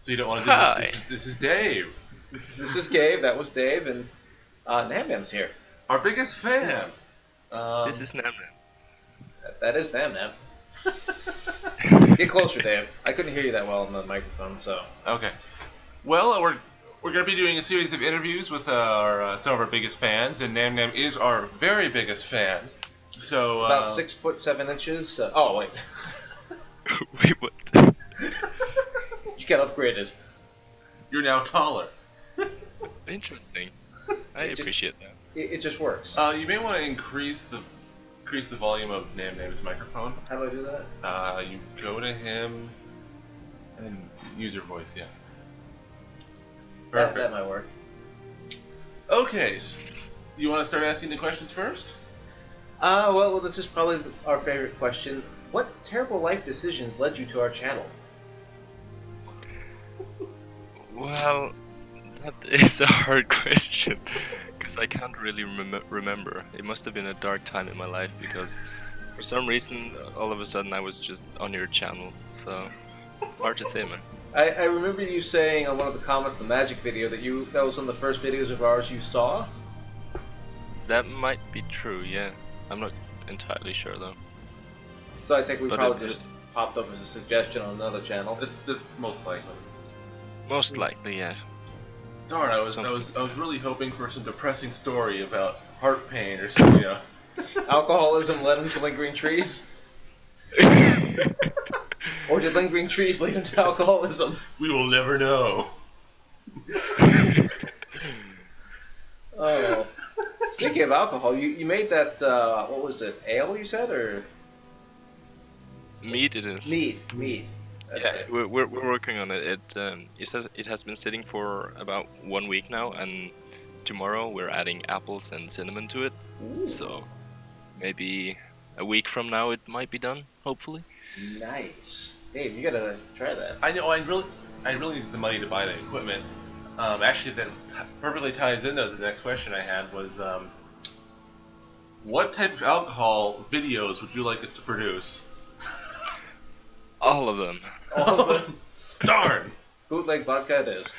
So you don't want to do Hi. this is Dave, This is Gabe. That was Dave, and Namnam's here. our biggest fan. This is Namnam. That is Namnam. Get closer, Dave. I couldn't hear you that well on the microphone, so. Okay. Well, we're going to be doing a series of interviews with our some of our biggest fans, and Nam Nam is our very biggest fan. So About 6'7". Oh wait, Wait, what? you got upgraded. you're now taller. Interesting. I It just- appreciate that. It just works. You may want to increase the volume of Nam Nam's microphone. How do I do that? You go to him and use your voice. Yeah. That might work. Okay. So you want to start asking the questions first? Well, this is probably our favorite question. What terrible life decisions led you to our channel? Well, that is a hard question because I can't really remember. It must have been a dark time in my life because for some reason, all of a sudden, I was just on your channel. So it's hard to say, man. I remember you saying on one of the comments, the magic video, that was one of the first videos of ours you saw. That might be true. Yeah, I'm not entirely sure though. So I think we But probably just popped up as a suggestion on another channel. That's most likely. Most likely, yeah. Darn, I was Sounds really hoping for some depressing story about heart pain or something. You know. Alcoholism led him to lingering trees? Or did lingering trees lead him to alcoholism? We will never know. Oh. Speaking of alcohol, you made that, what was it, ale you said, or? Meat it is. Mead. That's Yeah, it. we're working on it. It has been sitting for about 1 week now, and tomorrow we're adding apples and cinnamon to it. Ooh, So maybe a week from now it might be done, hopefully. nice. Dave, you gotta try that. I know. I really need the money to buy the equipment. Actually, that perfectly ties into the next question I had was, what type of alcohol videos would you like us to produce? All of them. All of them. Darn! Bootleg vodka it is.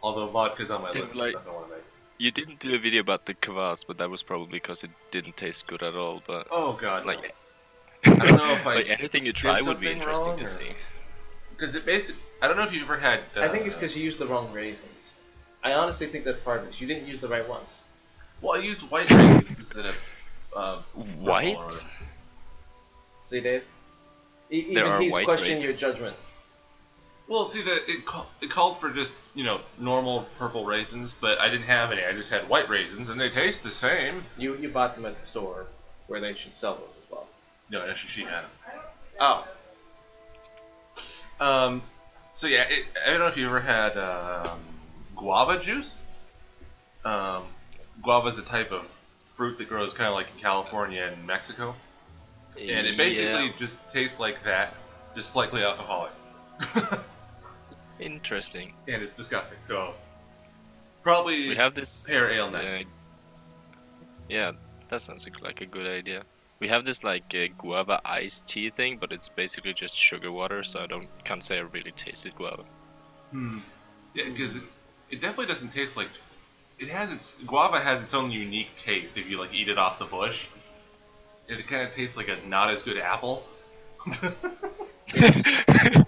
Although vodka's on my It's list, like- I don't want to make. You didn't do a video about the kvass, but that was probably because it didn't taste good at all. But Oh god, like, I don't know if I like anything you try did would be something interesting wrong, to or- see. because it basically. I don't know if you've ever had. I think it's because you used the wrong raisins. I honestly think that's part of it. You didn't use the right ones. Well, I used white raisins instead of White? purple or- See, Dave? There Even are he's white questioning your raisins. judgment. Well, see, it called for just normal purple raisins, but I didn't have any. I just had white raisins, and they taste the same. You bought them at the store where they should sell those as well. No, actually, she had them. Oh, So yeah, I don't know if you ever had guava juice. Guava is a type of fruit that grows kind of like in California and Mexico, and it basically Yeah. just tastes like that, just slightly alcoholic, Interesting. and it's disgusting. So probably We have this pear ale night. yeah, that sounds like a good idea. We have this like guava iced tea thing, but it's basically just sugar water, so can't say I really tasted guava. Yeah, because it definitely doesn't taste like. Guava has its own unique taste if you like eat it off the bush. It kind of tastes like a not as good apple. it's the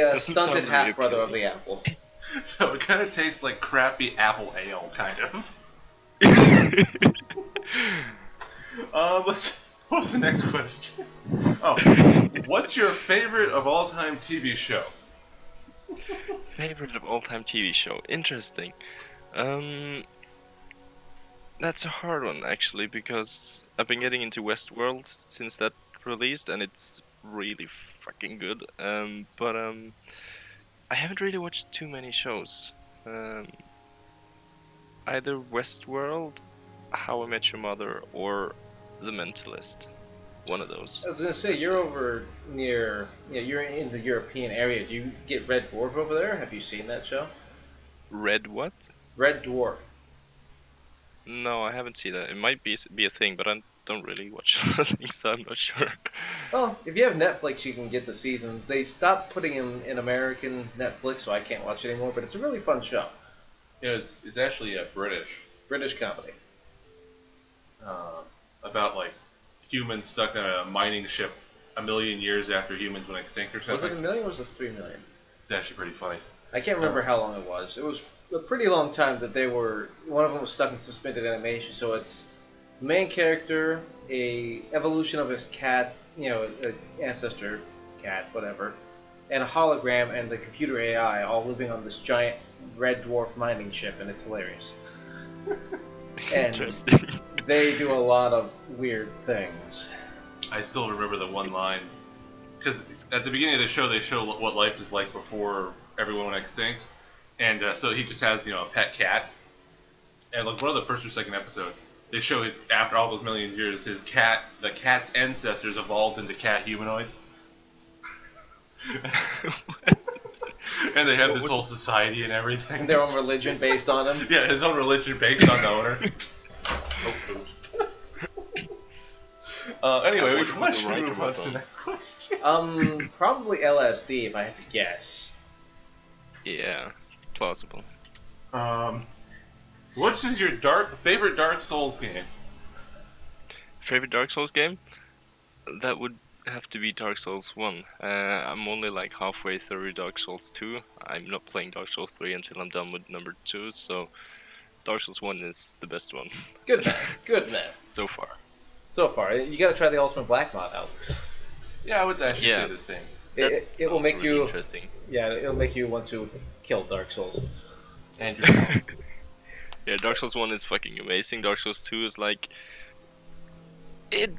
Doesn't sound stunted really half brother of appealing. the apple. So it kind of tastes like crappy apple ale, kind of. What was the next question? Oh, what's your favorite of all time TV show? Favorite of all time TV show? Interesting. That's a hard one actually because I've been getting into Westworld since that released and it's really fucking good. But I haven't really watched too many shows. Either Westworld, How I Met Your Mother, or The Mentalist. One of those. I was gonna say you're over near. Yeah, you're in the European area. Do you get Red Dwarf over there? Have you seen that show? Red what? Red Dwarf. No, I haven't seen that. It might be a thing, but don't really watch a lot of things, so I'm not sure. Well, if you have Netflix, you can get the seasons. They stopped putting them in American Netflix, so I can't watch it anymore. But it's a really fun show. Yeah, it's actually a British comedy. about like humans stuck on a mining ship a million years after humans went extinct or something. Was it 1 million or was it 3 million? It's actually pretty funny. I can't remember how long it was. It was a pretty long time that they were. One of them was stuck in suspended animation. So it's the main character, a evolution of his cat, an ancestor cat, whatever, and a hologram and the computer AI all living on this giant red dwarf mining ship, and it's hilarious. And Interesting. they do a lot of weird things. I still remember the one line because at the beginning of the show they show what life is like before everyone went extinct, and so he just has a pet cat, and like one of the first or second episodes they show his after all those million years the cat's ancestors evolved into cat humanoids. And they have this whole society and everything. And their own religion based on him. Yeah, his own religion based on the owner. Anyway, we should move on to the next question. Probably LSD if I had to guess. Yeah, plausible. Which is your favorite Dark Souls game? Favorite Dark Souls game? That would have to be Dark Souls 1. I'm only like halfway through Dark Souls 2. I'm not playing Dark Souls 3 until I'm done with number 2, so Dark Souls 1 is the best one. Good man, good man. So far. So far, you gotta try the Ultimate Black mod out. Yeah, I would actually say the same. It will make really you interesting. Yeah, it'll make you want to kill Dark Souls. And your Yeah, Dark Souls 1 is fucking amazing. Dark Souls 2 is like it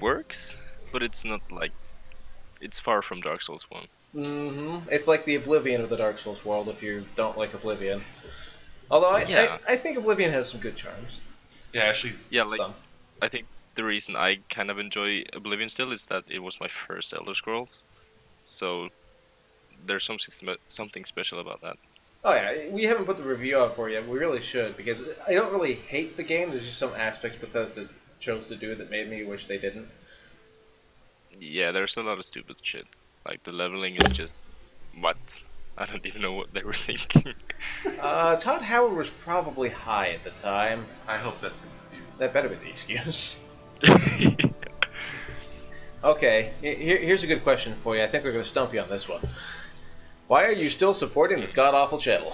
works, but it's not like it's far from Dark Souls 1. Mm-hmm. It's like the Oblivion of the Dark Souls world if you don't like Oblivion. Although I think Oblivion has some good charms. Yeah, actually. Yeah, like Some. I think the reason I kind of enjoy Oblivion still is that it was my first Elder Scrolls, so there's something special about that. Oh yeah, we haven't put the review out for you. We really should, because I don't really hate the game. There's just some aspects Bethesda chose to do that made me wish they didn't. Yeah, there's a lot of stupid shit. Like the leveling is just what? I don't even know what they were thinking. Todd Howard was probably high at the time. I hope that's an excuse. That better be the excuse. Okay, here's a good question for you. I think we're going to stump you on this one. Why are you still supporting this god-awful channel?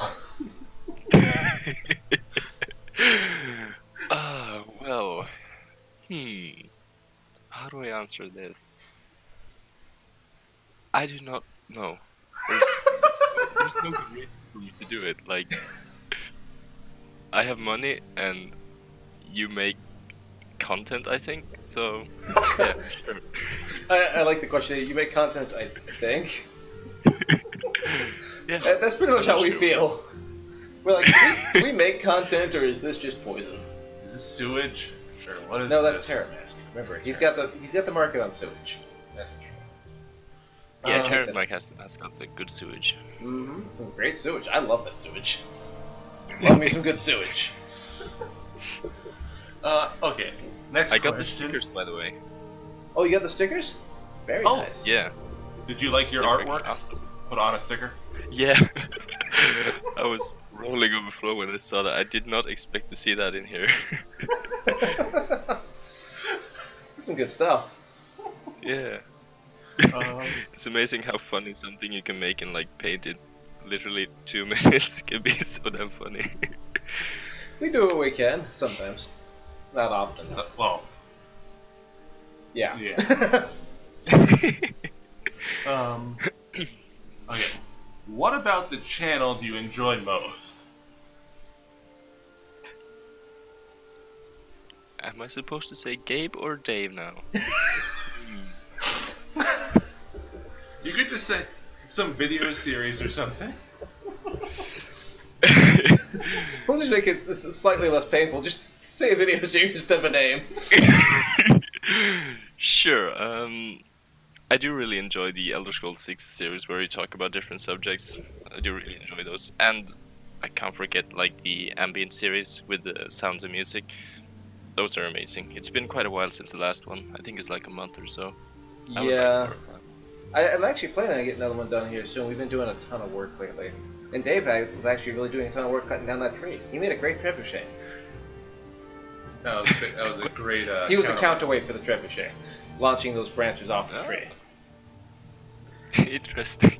Well, how do I answer this? I do not know. There's no good reason for me to do it. Like, I have money and you make content, I think, so yeah, sure. I like the question. You make content, I think. Yeah, That's pretty much how we feel. We're like, we make content, or is this just poison? Is this sewage? Or what is No, this? that's Terramask. Remember, he's got the market on sewage. That's true. Yeah, Terran Mike has got the good sewage. Mm-hmm. Some great sewage. I love that sewage. Love me some good sewage. Okay. Next I question. got the stickers, by the way. Oh, you got the stickers? Very nice. Yeah. Did you like your They're freaking artwork? awesome. Put on a sticker? Yeah. I was rolling on the floor when I saw that. I did not expect to see that in here. Some good stuff. Yeah. It's amazing how funny something you can make and like paint it literally 2 minutes can be so damn funny. We do what we can sometimes, not often. Well, Yeah. yeah. Okay. What about the channel do you enjoy most? Am I supposed to say Gabe or Dave now? You could just say some video series or something. We'll just make it slightly less painful. Just say a video series instead of a name. Sure. I do really enjoy the Elder Scrolls 6 series where you talk about different subjects. I do really enjoy those, and I can't forget like the ambient series with the sounds and music. Those are amazing. It's been quite a while since the last one. I think it's like a month or so. I would like Yeah, more of that. I'm actually planning on getting another one done here soon. We've been doing a ton of work lately. And Dave was actually really doing a ton of work cutting down that tree. He made a great trebuchet. That was a great. He was a counterweight for the trebuchet, launching those branches off the Oh. tree. Interesting.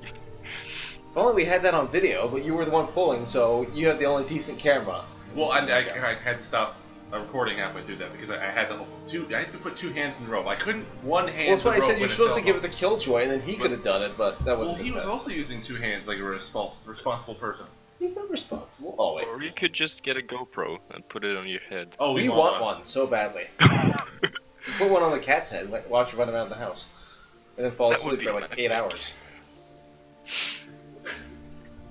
If only we had that on video, but you were the one pulling, so you had the only decent camera. Well, I had to stop recording halfway through that because I had to put two hands in the rope. I couldn't one hand. Well, that's why I the rope said you're with a supposed to cell give it phone. the killjoy, and then he could have done it, but that Well, wouldn't he be was best. also using two hands like a responsible person. He's not responsible. Oh, wait. Or you could just get a GoPro and put it on your head. Oh, We want one so badly. Put one on the cat's head and watch her run around the house. And then fall That would asleep be for like epic. 8 hours.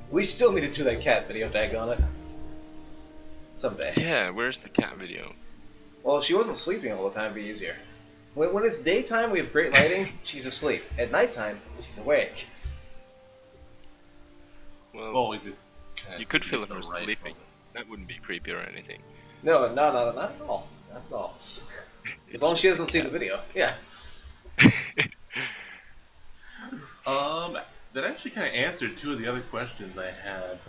We still need to do that cat video, daggone it. Someday. Yeah, where's the cat video? Well, if she wasn't sleeping all the time, it'd be easier. When it's daytime, we have great lighting, she's asleep. At nighttime, she's awake. Well, we just. you could film make the her right sleeping. moment. That wouldn't be creepy or anything. No, not at all. Not at all. As It's long as she just a doesn't see the cat. video. Yeah. That actually kind of answered two of the other questions I had.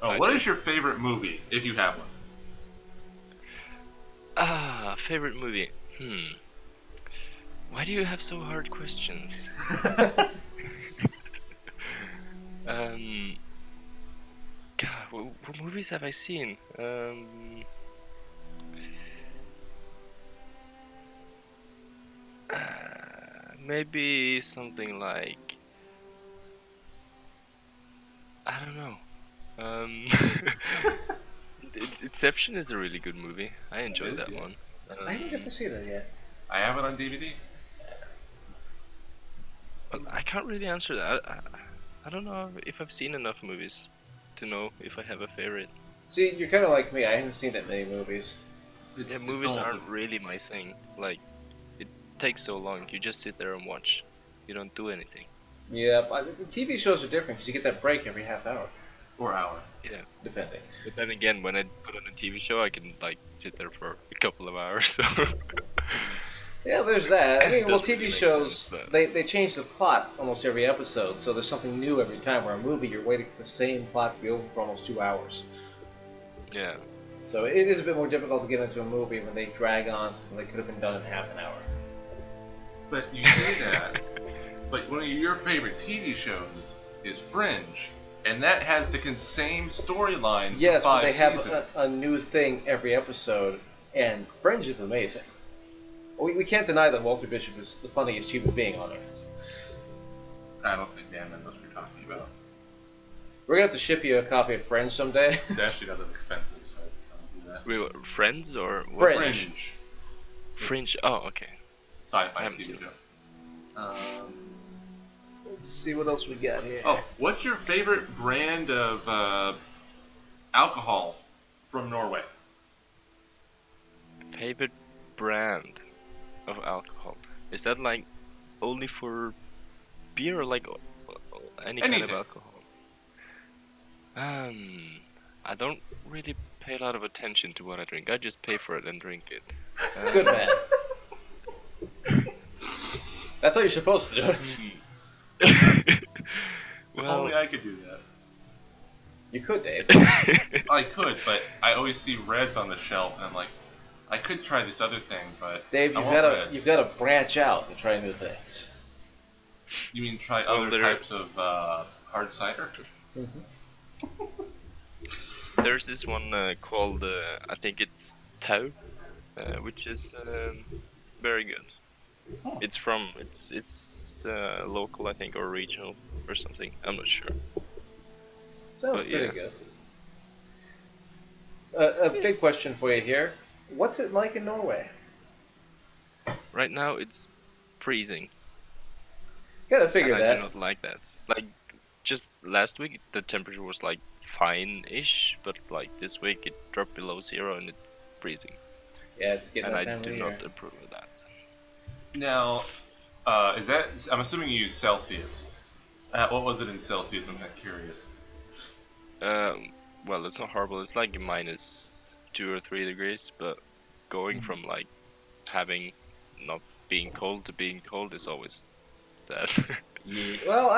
I What did. is your favorite movie, if you have one? Favorite movie? Why do you have so hard questions? God, what movies have I seen? Maybe something like, I don't know. Inception is a really good movie. I enjoyed It is, that yeah. one. I didn't get to see that yet. I have it on DVD. Well, I can't really answer that. I don't know if I've seen enough movies to know if I have a favorite. See, you're kind of like me. I haven't seen that many movies. Yeah, movies aren't really my thing. Like, it takes so long. You just sit there and watch. You don't do anything. Yeah, but the TV shows are different because you get that break every half hour, or hour. Yeah. depending. But then again, when I put on a TV show, I can like sit there for a couple of hours. So Yeah, there's that. I mean, well, Doesn't really TV make shows, sense, but- they change the plot almost every episode, so there's something new every time. Where a movie, you're waiting for the same plot to be over for almost 2 hours. yeah. So it is a bit more difficult to get into a movie when they drag on something that could have been done in half an hour. But you say that, but one of your favorite TV shows is Fringe, and that has the same storyline Yes, for but 5 they have seasons. a new thing every episode, and Fringe is amazing. We can't deny that Walter Bishop is the funniest human being on earth. I don't think Dan knows what you're talking about. We're gonna have to ship you a copy of Fringe someday. It's actually not that expensive, so I don't do that. We were friends or what? Fringe. Fringe. Oh, okay. I Sci-fi haven't TV seen show. Let's see what else we got here. Oh, what's your favorite brand of alcohol from Norway? Favorite brand of alcohol? Is that like only for beer or like any kind of Anything. alcohol? I don't really pay a lot of attention to what I drink. I just pay for it and drink it. Good man. That's how you're supposed to do it. If Well, only I could do that. You could, Dave. I could, but I always see reds on the shelf, and I'm like, I could try this other thing, but Dave, I you've want got reds. you've got to branch out and try new things. You mean try Well, other there- types of hard cider? there's this one called I think it's Tau, which is very good. Oh. It's local, I think, or regional or something. I'm not sure. Sounds But, pretty yeah. good. A big question for you here. What's it like in Norway? Right now it's freezing. Gotta figure and I that. do not like that. Like just last week the temperature was like fine-ish, but like this week it dropped below 0 and it's freezing. Yeah, it's getting And that I time do of year. not approve of that. Now, is that? I'm assuming you use Celsius. What was it in Celsius? I'm kind of curious. Well, it's not horrible. It's like -2 or 3 degrees, but going from like having not being cold to being cold is always sad. Yeah. Well,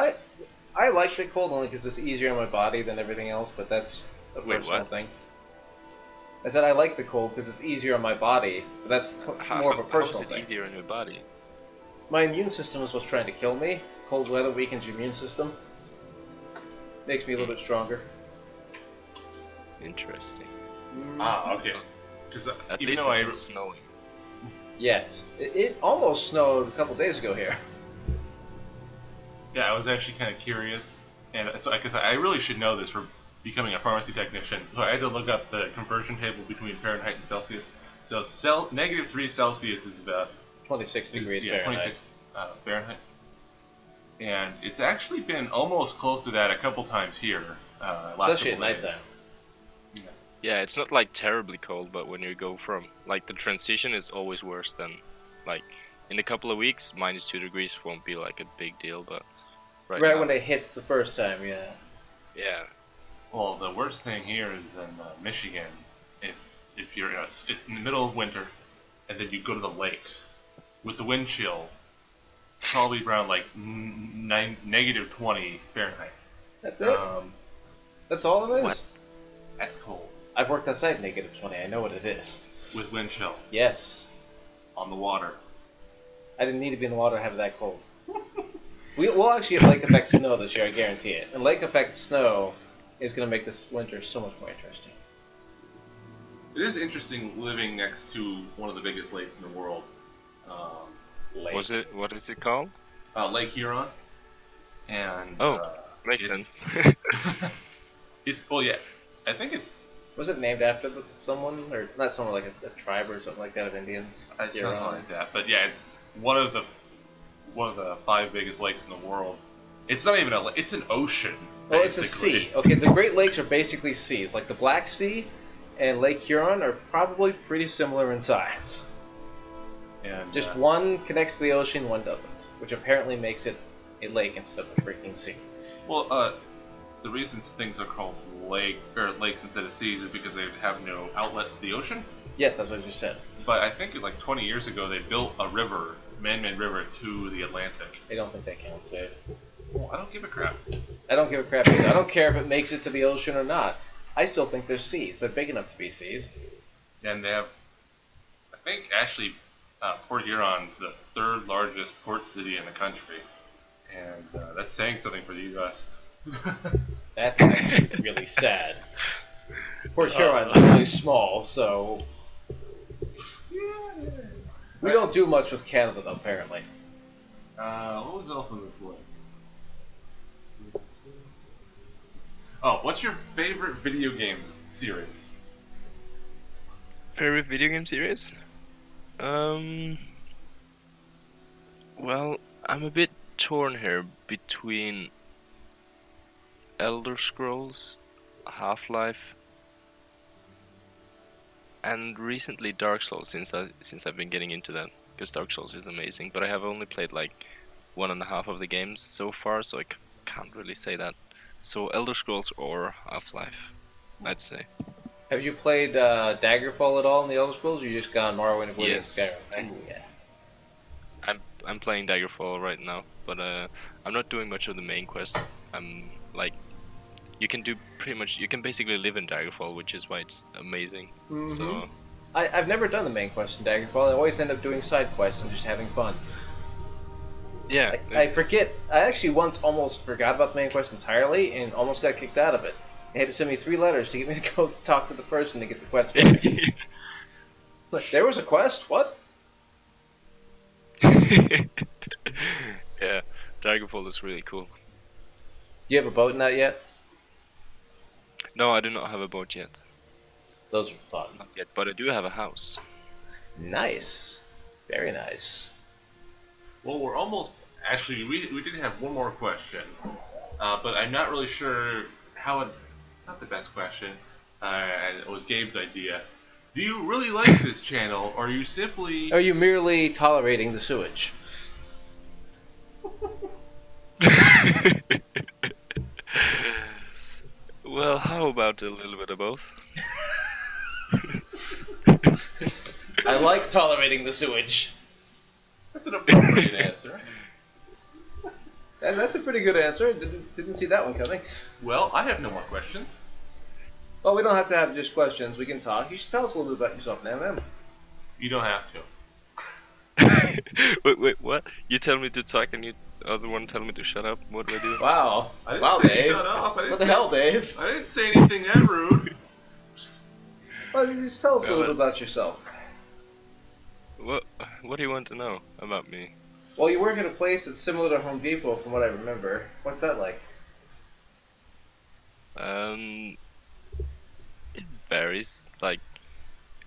I like the cold only because it's easier on my body than everything else, but that's a Wait, personal what? thing. I said I like the cold because it's easier on my body, but that's more of a How is personal it thing. easier on your body? My immune system is what's trying to kill me. Cold weather weakens your immune system. Makes me a little bit stronger. Interesting. Ah, okay. Because At even least though it's I not snowing. Yes. It almost snowed a couple days ago here. Yeah, I was actually kind of curious, and so because I really should know this for becoming a pharmacy technician, so I had to look up the conversion table between Fahrenheit and Celsius. So -3 Celsius is about 26 degrees yeah, Fahrenheit. 26 Fahrenheit, and it's actually been almost close to that a couple times here. Last Especially at couple days. nighttime. Yeah, it's not like terribly cold, but when you go from like the transition is always worse than like in a couple of weeks, -2 degrees won't be like a big deal, but Right now when it it's- hits the first time, yeah. Yeah, Well, the worst thing here is in Michigan. If you're it's in the middle of winter, and then you go to the lakes with the wind chill, probably around like -20 Fahrenheit. That's it. That's all it is. What? That's cold I've worked outside -20. I know what it is. with wind chill Yes. on the water. I didn't need to be in the water to have it that cold. We'll actually have lake effect snow this year, I guarantee it. And lake effect snow is going to make this winter so much more interesting. It is interesting living next to one of the biggest lakes in the world. Lake. what is it called? Lake Huron. And Makes it's- sense. well, yeah, I think it's Was it named after someone, or not someone like a tribe or something like that of Indians? something like that. But yeah, it's one of the 5 biggest lakes in the world. It's not even a lake; it's an ocean. Well, it's a basically. sea. Okay, the Great Lakes are basically seas. Like the Black Sea and Lake Huron are probably pretty similar in size. And Just one connects to the ocean, one doesn't, which apparently makes it a lake instead of a freaking sea. well, the reason things are called lakes instead of seas is because they have no outlet to the ocean. Yes, that's what I just said. But I think like 20 years ago they built a river, man-made river, to the Atlantic. I don't think that counts, Dave. Well, I don't give a crap. I don't give a crap either. I don't care if it makes it to the ocean or not. I still think they're seas. They're big enough to be seas. And they have, I think actually, Port Huron's the 3rd largest port city in the country, and that's saying something for the U.S. That's actually really sad. Port Huron's really small, so we don't do much with Canada, though, apparently. What was else on this list? Oh, what's your favorite video game series? Favorite video game series? Well, I'm a bit torn here between Elder Scrolls, Half-Life, and recently Dark Souls since I've been getting into that, because Dark Souls is amazing, but I have only played like 1.5 of the games so far, so I can't really say that. So Elder Scrolls or Half-Life, I'd say. Have you played Daggerfall at all in the Elder Scrolls, or you just gone Morrowind and Oblivion Yes. Skyrim? Yeah. I'm playing Daggerfall right now, but I'm not doing much of the main quest. I'm like, you can basically live in Daggerfall, which is why it's amazing. Mhm. So I've never done the main quest in Daggerfall. I always end up doing side quests and just having fun. yeah, I forget. I actually once almost forgot about the main quest entirely and almost got kicked out of it. They had to send me 3 letters to get me to go talk to the person to get the quest finished. Look, there was a quest? What? yeah, Daggerfall is really cool. You have a boat in that yet? No, I do not have a boat yet. Those are fun. Not yet, but I do have a house. Nice. Very nice. Well, we're almost. Actually, we did have one more question, but I'm not really sure how it's not the best question. And it was Gabe's idea. Do you really like this channel, or are you simply? Are you merely tolerating the sewage? Well, how about a little bit of both? I like tolerating the sewage. That's an appropriate answer. That's a pretty good answer. Didn't see that one coming. Well, I have no more questions. Well, we don't have to have just questions. We can talk. You should tell us a little bit about yourself, Namnam. You don't have to. Wait, what? You tell me to talk and you other one tell me to shut up? What do I do? Wow. I didn't Wow, say Dave. shut up. What the hell, Dave? I didn't say anything that rude. Well, just tell us a Well, little bit about yourself. What do you want to know about me? Well, you work at a place that's similar to Home Depot, from what I remember. What's that like? It varies. Like,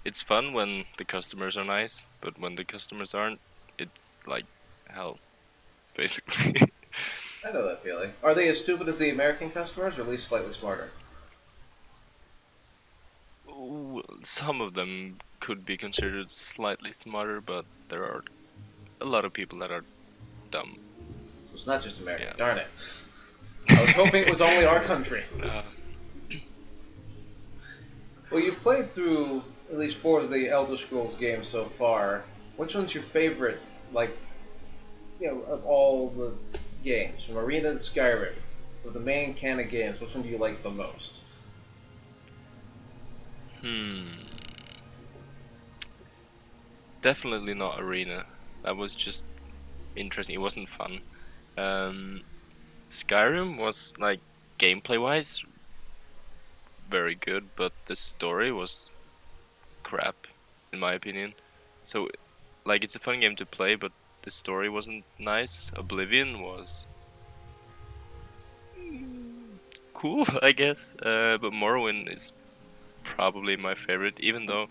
it's fun when the customers are nice, but when the customers aren't, it's like hell, basically. I know that feeling. Are they as stupid as the American customers, or at least slightly smarter? Ooh, some of them could be considered slightly smarter, but there are a lot of people that are dumb. So it's not just America. Yeah. Darn it. I was hoping it was only our country. Well, you've played through at least 4 of the Elder Scrolls games so far. Which one's your favorite, like, of all the games? From Arena to Skyrim, of the main canon games, which one do you like the most? Definitely not Arena. That was just interesting. It wasn't fun. Skyrim was, like, gameplay-wise, very good, but the story was crap, in my opinion. So, like, it's a fun game to play, but the story wasn't nice. Oblivion was cool, I guess, but Morrowind is probably my favorite, even though,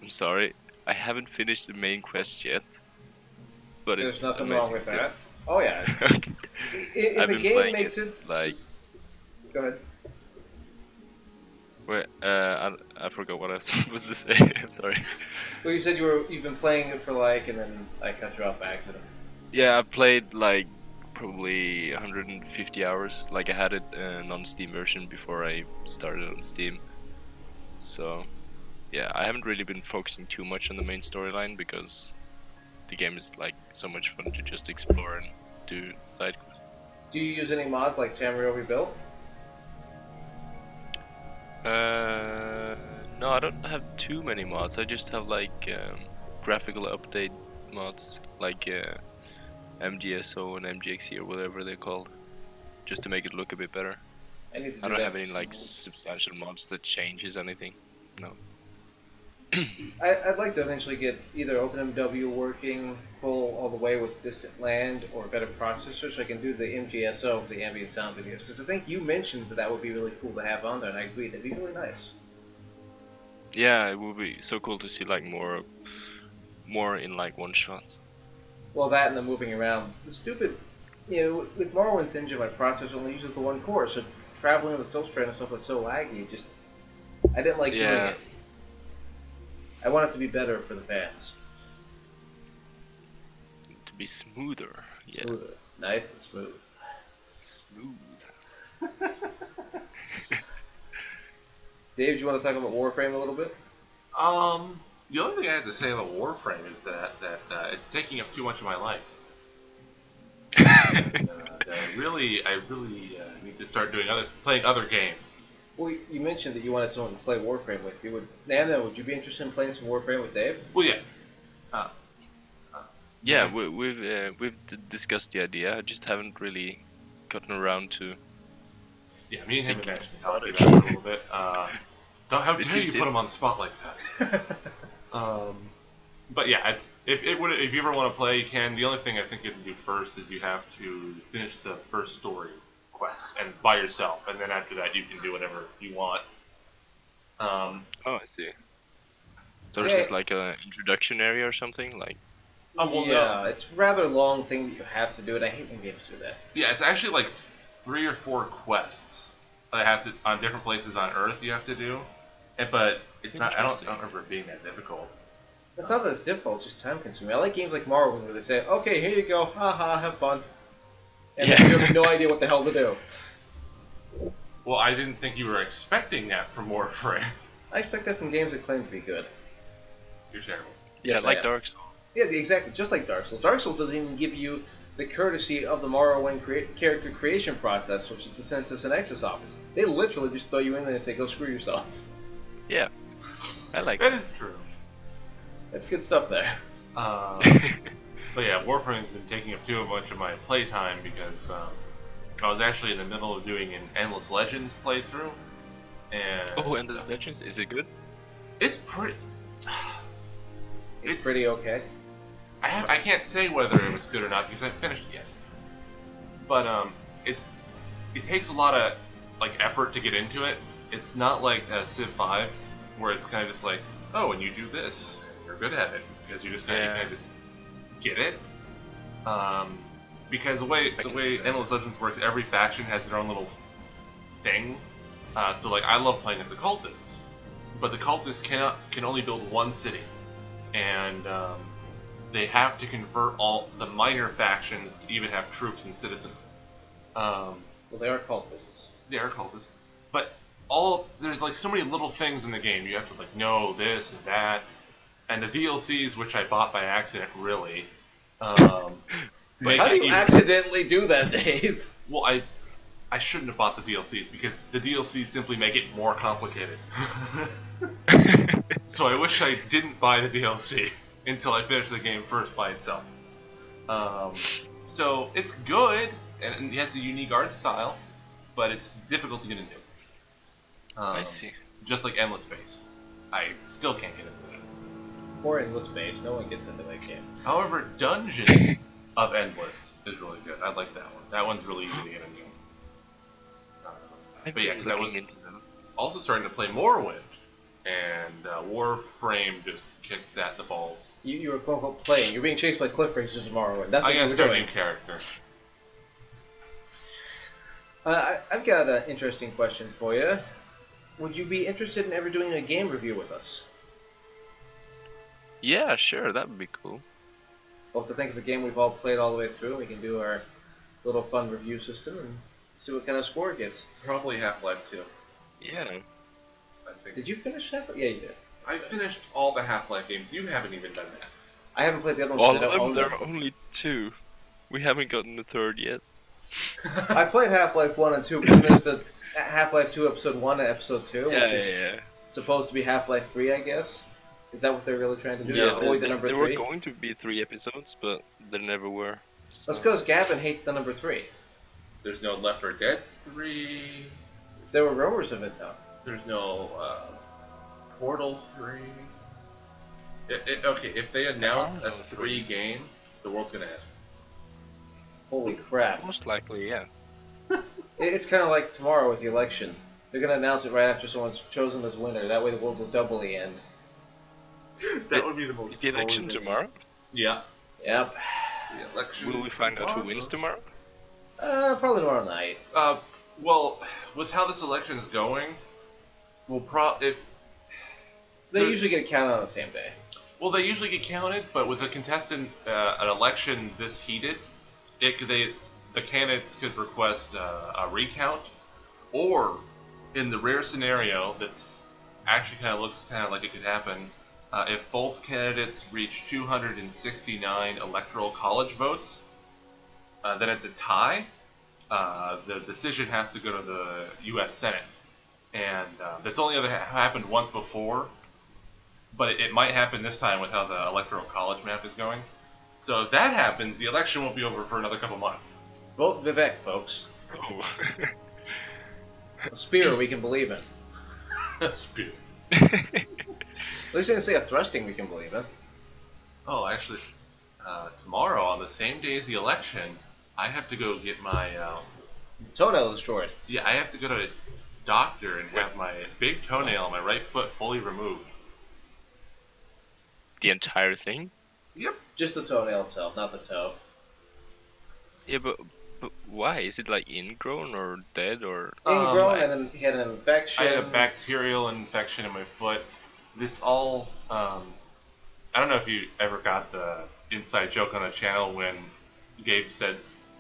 I'm sorry, I haven't finished the main quest yet, but There's it's nothing amazing wrong with still. that. Oh yeah. Okay. If I've a been game playing makes it, it, like, go ahead. wait, I forgot what I was supposed to say. I'm sorry. Well, you said you've been playing it for like, and then I cut you off by accident. Yeah, I played like probably 150 hours. Like, I had it on Steam version before I started on Steam. So yeah, I haven't really been focusing too much on the main storyline because the game is like so much fun to just explore and do side quests. Do you use any mods like Tamriel Rebuilt? No, I don't have too many mods. I just have like graphical update mods, like MGSO and MGXE or whatever they're called, just to make it look a bit better. I need to do I don't that. have any like substantial mods that changes anything. No. I'd like to eventually get either OpenMW working full all the way with Distant Land or a better processor so I can do the MGSO for the ambient sound videos. Because I think you mentioned that would be really cool to have on there, and I agree, that'd be really nice. Yeah, it would be so cool to see like more in like one shot. Well, that and the moving around. The stupid, with Morrowind's engine, my processor only uses the one core, so traveling with Soul Spread and stuff was so laggy, I didn't like doing Yeah. it. I want it to be better for the fans. To be smoother. Yeah. Smoother. Nice and smooth. Smooth. Dave, do you want to talk about Warframe a little bit? The only thing I have to say about Warframe is that it's taking up too much of my life. And, I really need to start playing other games. Well, you mentioned that you wanted someone to play Warframe with you. Nana, would you be interested in playing some Warframe with Dave? Well, yeah. Yeah, we've discussed the idea. I just haven't really gotten around to. Yeah, me and him have Thinking actually talked about about it a little bit. How It dare you seems put him on the spot like that? But yeah, if you ever want to play, you can. The only thing I think you have to do first is you have to finish the first story quest and by yourself, and then after that you can do whatever you want. Oh, I see. So See, it's just like an introduction area or something, like. Well, yeah, no. it's a rather long thing that you have to do, and I hate when games do that. Yeah, it's actually like 3 or 4 quests that I have to on different places on Earth you have to do, but it's not. I don't remember it being that difficult. It's not that it's difficult, it's just time consuming. I like games like Morrowind where they say, okay, here you go, haha, have fun. And then you have no idea what the hell to do. Well, I didn't think you were expecting that from Warframe. I expect that from games that claim to be good. You're terrible. Yes, yeah, I like am. Dark Souls. Yeah, exactly. Just like Dark Souls. Dark Souls doesn't even give you the courtesy of the Morrowind character creation process, which is the Census and Nexus office. They literally just throw you in there and say, "Go screw yourself." Yeah, I like That is true. That's good stuff there. But yeah, Warframe's been taking up too much of my playtime because I was actually in the middle of doing an Endless Legends playthrough, and Oh, and the Legends, is it good? it's pretty. It's pretty okay. I can't say whether it was good or not because I haven't finished it yet. But it takes a lot of like effort to get into it. It's not like Civ 5 where it's kind of just like, oh, when you do this, you're good at it because you just kind of get it. Because the way Endless Legends works, every faction has their own little thing. So like I love playing as the cultists, but the cultists can only build one city, and they have to convert all the minor factions to even have troops and citizens. Well, they are cultists. They are cultists, but there's like so many little things in the game. You have to like know this and that, and the DLCs, which I bought by accident, really. How do you accidentally do that, Dave? Well, I shouldn't have bought the DLCs because the DLCs simply make it more complicated. So I wish I didn't buy the DLC until I finished the game first by itself. So it's good and it has a unique art style, but it's difficult to get into. I see. Just like Endless Space, I still can't get into it. Or Endless Space, no one gets into that game. However, Dungeons of Endless is really good. I like that one. That one's really easy to get into. But yeah, because I was also starting to play Morrowind, and Warframe just kicked at the balls. You were quote unquote playing. You're being chased by cliff racers tomorrow, and that's what I you were gotta start a doing. new character. I've got an interesting question for you. Would you be interested in ever doing a game review with us? Yeah, sure, that would be cool. We'll have to think of a game we've all played all the way through. We can do our little fun review system and see what kind of score it gets. Probably Half-Life 2. Yeah. I think. Did you finish that? Yeah, you did. I finished all the Half-Life games. You haven't even done that. I haven't played the other All ones. of them, there are only 2. We haven't gotten the 3rd yet. I played Half-Life 1 and 2, but there's the Half-Life 2 Episode 1 and Episode 2, which is supposed to be Half-Life 3, I guess. Is that what they're really trying to do? Yeah, Avoid the number there 3? were going to be 3 episodes, but there never were. So. That's because Gavin hates the number 3. There's no Left 4 Dead 3. There were rumors of it, though. There's no Portal 3. Okay, if they announce a 3 game, the world's gonna end. Holy crap. Most likely, yeah. It's kind of like tomorrow with the election. They're going to announce it right after someone's chosen as winner. That way the world will doubly end. That would be the most. Is the election tomorrow? Yeah. Yep. The election. Will we find out who wins tomorrow? Probably tomorrow night. Well, with how this election is going, we'll They usually get counted on the same day. Well, they usually get counted, but with a contestant, an election this heated, the candidates could request a recount, or in the rare scenario that's actually looks like it could happen, if both candidates reach 269 electoral college votes, then it's a tie. The decision has to go to the U.S. Senate, and that's only ever happened once before, but it might happen this time with how the electoral college map is going. So if that happens, the election won't be over for another couple months. Vote Vivek, folks. Oh. A spear we can believe in. A spear. At least they didn't say a thrusting we can believe in. Oh, actually, tomorrow, on the same day as the election, I have to go get my... toenail destroyed. Yeah, I have to go to a doctor and have my big toenail on my right foot fully removed. The entire thing? Yep. Just the toenail itself, not the toe. Yeah, but why? Is it like ingrown or dead or? Ingrown, and then he had an infection. I had a bacterial infection in my foot. This all, I don't know if you ever got the inside joke on the channel when Gabe said,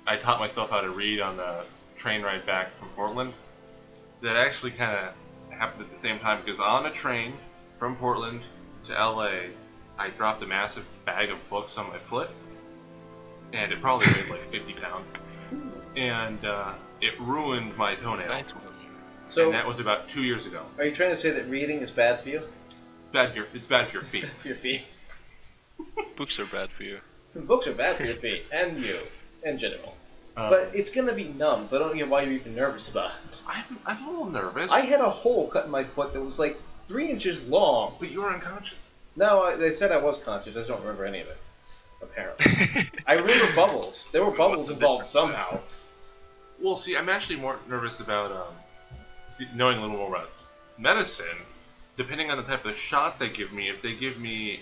I taught myself how to read on the train ride back from Portland. That actually kind of happened at the same time, because on a train from Portland to LA, I dropped a massive bag of books on my foot, and it probably weighed like 50 pounds, and it ruined my toenail. Nice one. So, and that was about 2 years ago. are you trying to say that reading is bad for you? It's bad for your feet. For your feet. Books are bad for you. Books are bad for your feet, and you, in general. But it's gonna be numb, so I don't get why you're even nervous about it. I'm a little nervous. I had a hole cut in my foot that was like 3 inches long. But you were unconscious. No, they said I was conscious. I just don't remember any of it. Apparently, I remember bubbles. There were bubbles involved somehow. Well, see, I'm actually more nervous about knowing a little more about medicine. Depending on the type of shot they give me, if they give me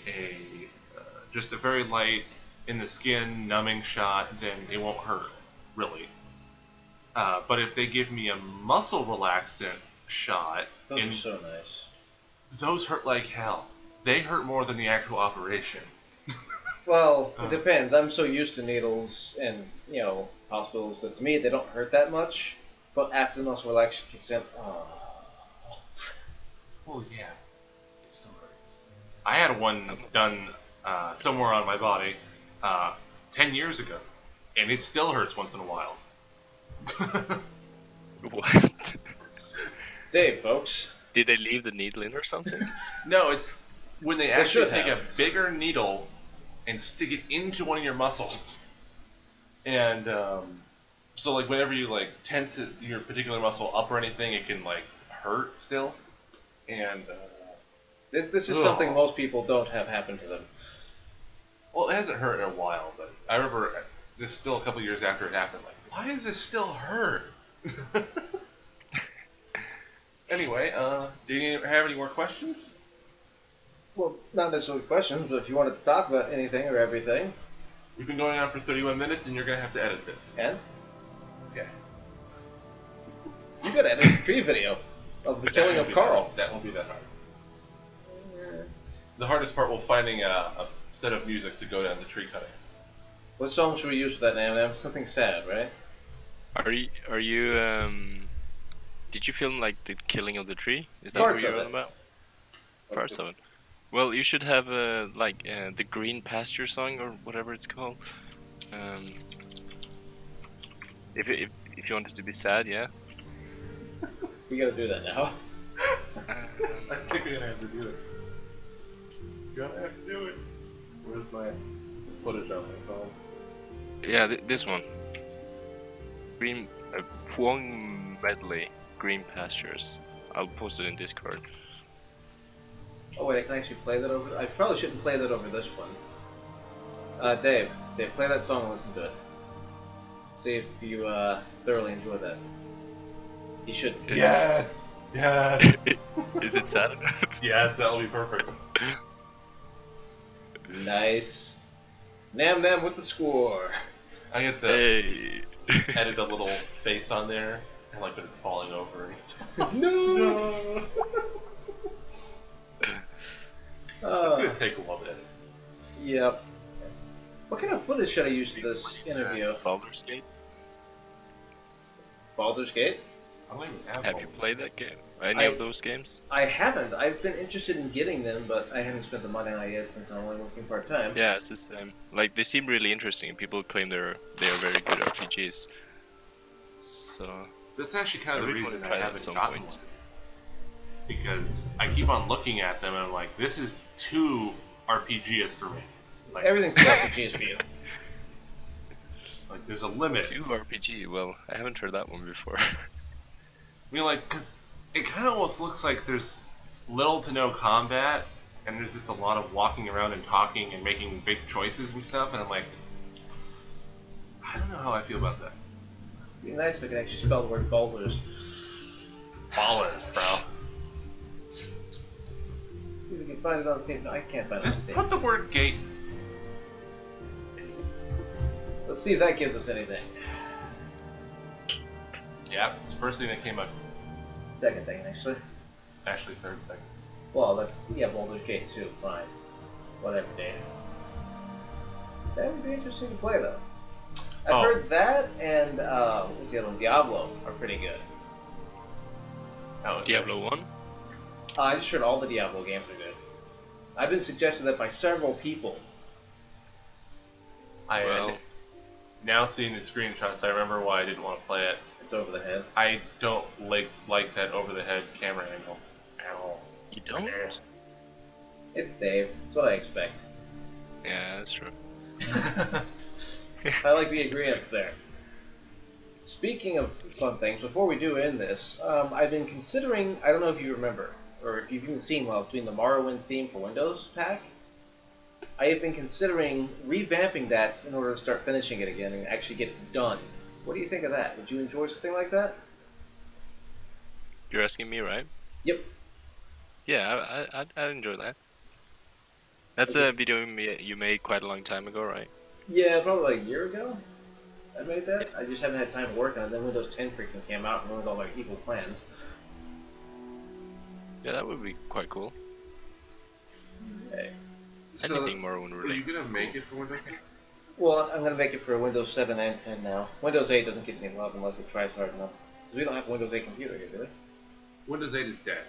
just a very light in the skin numbing shot, then it won't hurt, really. But if they give me a muscle relaxant shot, Those are so nice. Those hurt like hell. They hurt more than the actual operation. Well, it depends. I'm so used to needles and, hospitals that to me they don't hurt that much. But after the muscle relaxation kicks in, Well, yeah. It still hurts. I had one done somewhere on my body 10 years ago, and it still hurts once in a while. What? Dave, folks. Did they leave the needle in or something? No, it's when they actually should take have. a bigger needle and stick it into one of your muscles. And so, like, whenever you tense your particular muscle up or anything, it can hurt still. And This is something most people don't have happen to them. well, it hasn't hurt in a while, but I remember this still a couple years after it happened. Like, why does this still hurt? Anyway, do you have any more questions? Well, not necessarily questions, but if you wanted to talk about anything or everything. We've been going on for 31 minutes, and you're going to have to edit this. And? Okay. You could edit a tree video of the killing of Carl. That won't be that hard. The hardest part will finding a set of music to go down the tree cutting. What song should we use for that, Namnam? Something sad, right? Are you did you film the killing of the tree? Is that Parts what you're of on it. about? Parts of it. Well, you should have the Green Pasture song or whatever it's called. If you want it to be sad, yeah. We gotta do that now. I think we're gonna have to do it. You're gonna have to do it. Where's my footage on my phone? Yeah, this one. Green Phuong medley, Green Pastures. I'll post it in Discord. Oh wait, I can actually play that over. I probably shouldn't play that over this one. Dave, play that song and listen to it. See if you thoroughly enjoy that. You should. Yes. Is it sad enough? Yes, that'll be perfect. Nice. Namnam with the score. I get to Hey. edit a little face on there, and when it's falling over and stuff. No. It's gonna take a while to edit. Yep. What kind of footage should I use for this interview? Baldur's Gate? Baldur's Gate? I don't even have Have one. you played that game? Any of those games? I haven't. I've been interested in getting them, but I haven't spent the money on it yet since I'm only working part time. Yeah, it's the same. They seem really interesting. People claim they are very good RPGs. So That's actually kind I of the really reason wanna I try it at haven't some gotten point. one. Because I keep on looking at them and I'm like, this is too RPG-ish for me. Everything's RPGs for you. There's a limit. 2 RPG. Well, I haven't heard that one before. I mean, 'cause it kind of almost looks like there's little to no combat, and there's just a lot of walking around and talking and making big choices and stuff, and I'm like, I don't know how I feel about that. It'd be nice if I could actually spell the word Baldur's. Ballers, bro. Let's see if we can find it on Steam. No, I can't find it on Just Steam. put the word gate. Let's see if that gives us anything. Yeah, it's the first thing that came up. Second thing, actually. Actually, third thing. Well, Baldur's Gate 2, fine. Whatever, Dave. That would be interesting to play, though. I've heard that and, what's the other one? Diablo are pretty good. Oh, okay. Diablo 1? I just heard all the Diablo games are good. I've been suggested that by several people. Well, Now seeing the screenshots, I remember why I didn't want to play it. It's over the head. I don't like that over the head camera angle at all. you don't? It's Dave. That's what I expect. Yeah, that's true. I like the agreements there. Speaking of fun things, before we do end this, I've been considering, I don't know if you remember, or if you've even seen while I was doing the Morrowind theme for Windows pack, I have been considering revamping that in order to start finishing it again and actually get it done. What do you think of that? Would you enjoy something like that? You're asking me, right? Yep. Yeah, I'd enjoy that. That's a video you made quite a long time ago, right? Yeah, probably like a year ago I made that. I just haven't had time to work on it. Then Windows 10 freaking came out and ruined all my evil plans. Yeah, that would be quite cool. Okay. Anything Morrowind related. Are you gonna make it for Windows 10? Well, I'm going to make it for Windows 7 and 10 now. Windows 8 doesn't get any love unless it tries hard enough. Because we don't have a Windows 8 computer here, do we? Windows 8 is dead.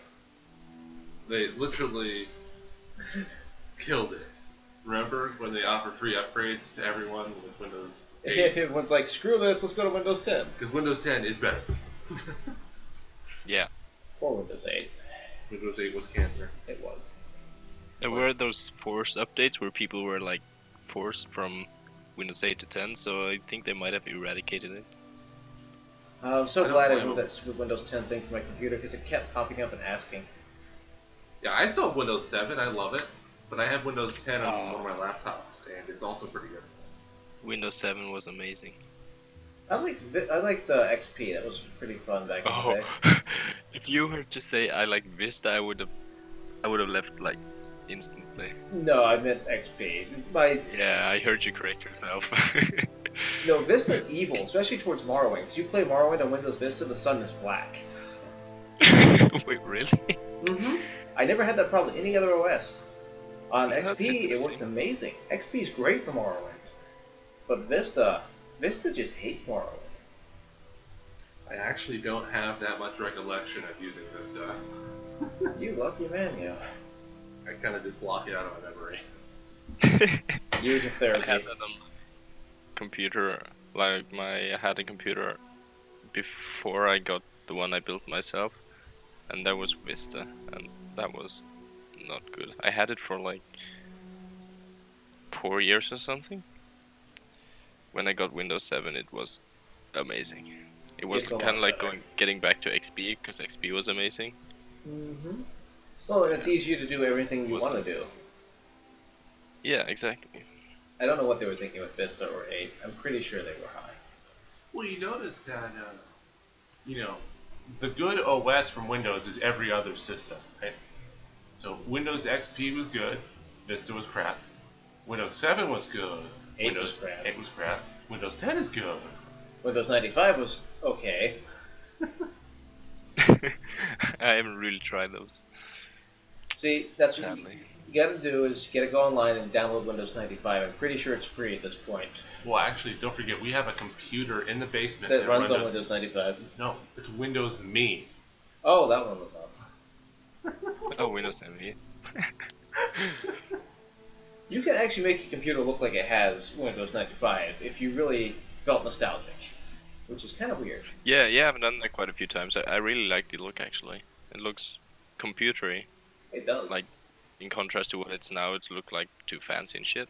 They literally killed it. Remember when they offered free upgrades to everyone with Windows 8? Everyone's like, screw this, let's go to Windows 10. Because Windows 10 is better. Yeah. Or Windows 8. Windows 8 was cancer. It was. There were those forced updates where people were like forced from Windows 8 to 10, so I think they might have eradicated it. I'm so I don't glad I blame moved them. that stupid Windows 10 thing from my computer because it kept popping up and asking. Yeah, I still have Windows 7. I love it. But I have Windows 10 on Oh. one of my laptops, and it's also pretty good. Windows 7 was amazing. I liked XP. That was pretty fun back in the day. Oh, if you were to say I like Vista, I would have left like instantly. No, I meant XP. Yeah, I heard you correct yourself. No, Vista's evil, especially towards Morrowind. Because you play Morrowind on Windows Vista, the sun is black. Wait, really? Mm-hmm. I never had that problem in any other OS. On Yeah, that's XP, it interesting. worked amazing. XP is great for Morrowind. But Vista just hates Morrowind. I actually don't have that much recollection of using Vista. You lucky man, you. I kind of just block it out of my memory. Years of I therapy. had that on computer, like I had a computer before I got the one I built myself, and that was Vista, and that was not good. I had it for like 4 years or something. When I got Windows 7, it was amazing. It was It's a lot kind of like better. getting back to XP, because XP was amazing. Mm-hmm. So, Well, it's easier to do everything you Was- want to do. yeah, exactly. I don't know what they were thinking with Vista or 8. I'm pretty sure they were high. Well, you notice that, the good OS from Windows is every other system, right? So Windows XP was good, Vista was crap. Windows 7 was good, 8 Windows was crap. 8 was crap. Windows 10 is good. Windows 95 was okay. I haven't really tried those, See, that's what sadly. you gotta do is you gotta go online and download Windows 95. I'm pretty sure it's free at this point. Well, actually, don't forget, we have a computer in the basement That runs on Windows 95. No, it's Windows Me. Oh, that one was up. Oh, Windows 7, yeah. You can actually make your computer look like it has Windows 95 if you really felt nostalgic, which is kind of weird. Yeah, I've done that quite a few times. I really like the look, actually. It looks computery, It does. like, in contrast to what it's now. It look like too fancy and shit.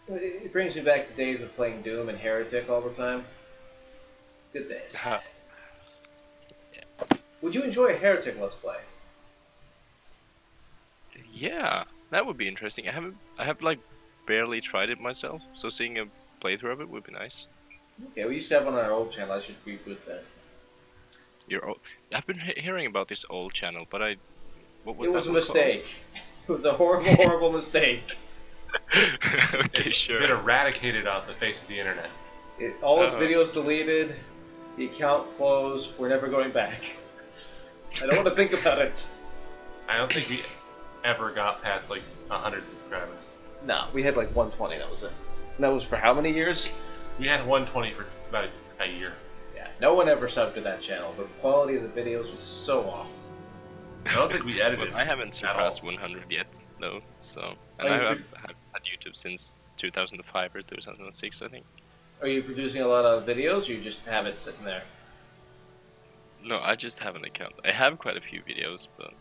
It brings me back to days of playing Doom and Heretic all the time. Good days. Would you enjoy a Heretic Let's Play? Yeah, that would be interesting. I have like barely tried it myself, so seeing a playthrough of it would be nice. Okay, we used to have one on our old channel. I should reboot that. I've been hearing about this old channel, but what was It that was a one called? mistake. It was a horrible, horrible mistake. Okay, It's sure. been eradicated off the face of the internet. All its Uh-oh. videos deleted. The account closed. We're never going back. I don't want to think about it. I don't think we ever got past like 100 subscribers. No, we had like 120. That was it. And that was for how many years? We had 120 for about a year. Yeah. No one ever subbed to that channel. The quality of the videos was so off. I don't think we edited. Well, I haven't at all. surpassed 100 yet, though. So, Are and you I've had YouTube since 2005 or 2006, I think. Are you producing a lot of videos, or you just have it sitting there? No, I just have an account. I have quite a few videos, but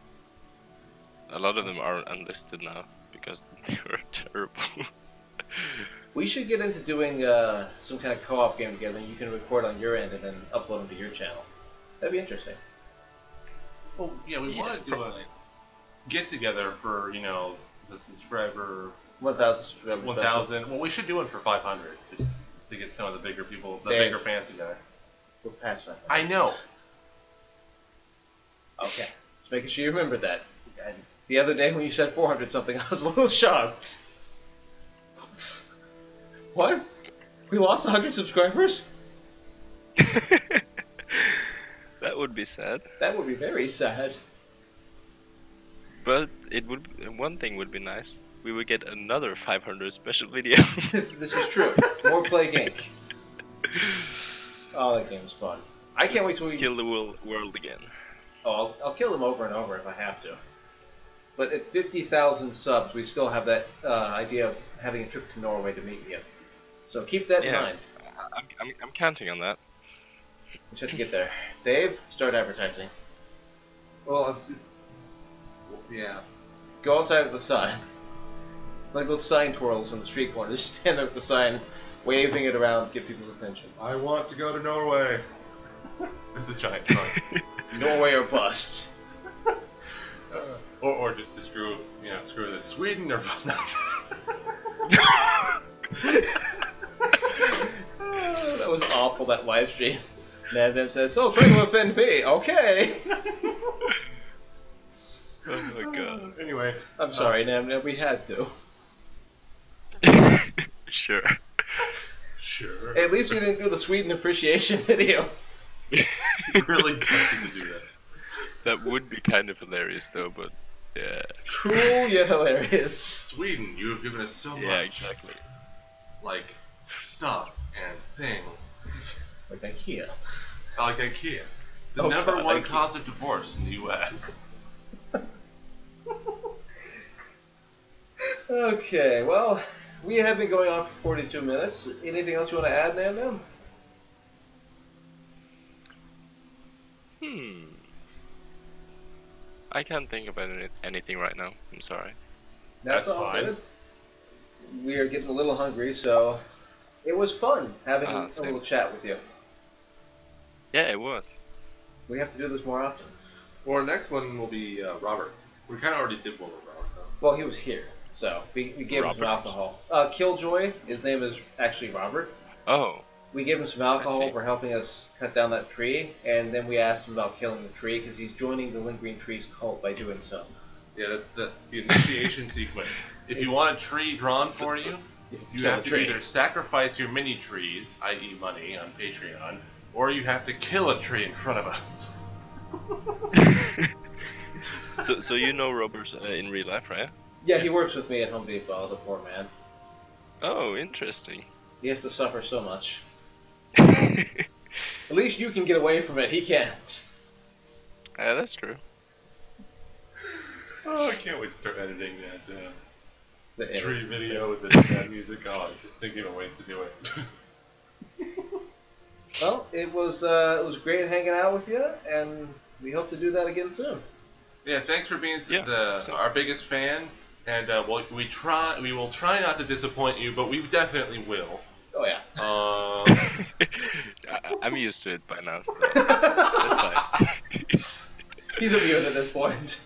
a lot of them are unlisted now because they were terrible. We should get into doing some kind of co-op game together. You can record on your end and then upload them to your channel. That'd be interesting. Well, yeah, we want to do a get together for the subscriber 1,000 subscribers. 1,000. Well, we should do one for 500 just to get some of the bigger people, the Dave. bigger fans together. We're past 500. I know. Okay. Just making sure you remember that. And the other day when you said 400 something, I was a little shocked. What? We lost 100 subscribers? That would be sad. That would be very sad. But it would. One thing would be nice. We would get another 500 special video. This is true. More Plague Inc. Oh, that game's fun. I can't wait till we kill the world again. Oh, I'll kill them over and over if I have to. But at 50,000 subs, we still have that idea of having a trip to Norway to meet you. So keep that in mind. I'm counting on that. We just have to get there. Dave, start advertising. Well, yeah. Go outside with the sign. Like those sign twirls on the street corner. Just stand there with the sign, waving it around, get people's attention. I want to go to Norway. It's a giant sign. Norway or bust. Or just to screw the Sweden or not. That was awful, that live stream. Namnam says, "Oh, try to offend me." Okay. Oh my god. Anyway, I'm sorry, Namnam. We had to. Sure. Sure. At least we didn't do the Sweden appreciation video. Really tempted to do that. That would be kind of hilarious, though. But yeah. Cool, yet hilarious. Sweden, you have given us so much. Yeah, exactly. Like stuff and things. Like IKEA. Like IKEA. The Oh, number God, one IKEA. cause of divorce in the U.S. Okay, well, we have been going on for 42 minutes. Anything else you want to add, Namnam? I can't think about anything right now. I'm sorry. That's all fine. good. We are getting a little hungry, so it was fun having a Same. little chat with you. Yeah, it was. We have to do this more often. Well, our next one will be Robert. We kind of already did one with Robert, though. Well, he was here, so we gave him some Robert. alcohol. Killjoy, his name is actually Robert. Oh. We gave him some I alcohol see. for helping us cut down that tree, and then we asked him about killing the tree because he's joining the Lingering Trees cult by doing so. Yeah, that's the initiation sequence. If you want a tree drawn for you, you have to either sacrifice your mini trees, i.e. money, on Patreon, or you have to kill a tree in front of us. So you know Robert in real life, right? Yeah, he works with me at Home Depot, the poor man. Oh, interesting. He has to suffer so much. At least you can get away from it, he can't. Yeah, that's true. Oh, I can't wait to start editing that The tree video with that music on. Just thinking of ways to do it. Well, it was great hanging out with you, and we hope to do that again soon. Yeah, thanks for being Yeah, our biggest fan, and we will try not to disappoint you, but we definitely will. Oh yeah. I'm used to it by now, so that's fine. He's immune at this point.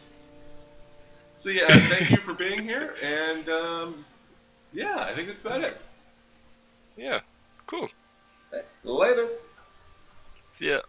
So yeah, thank you for being here, and yeah, I think that's about it. Yeah, cool. Later. See ya.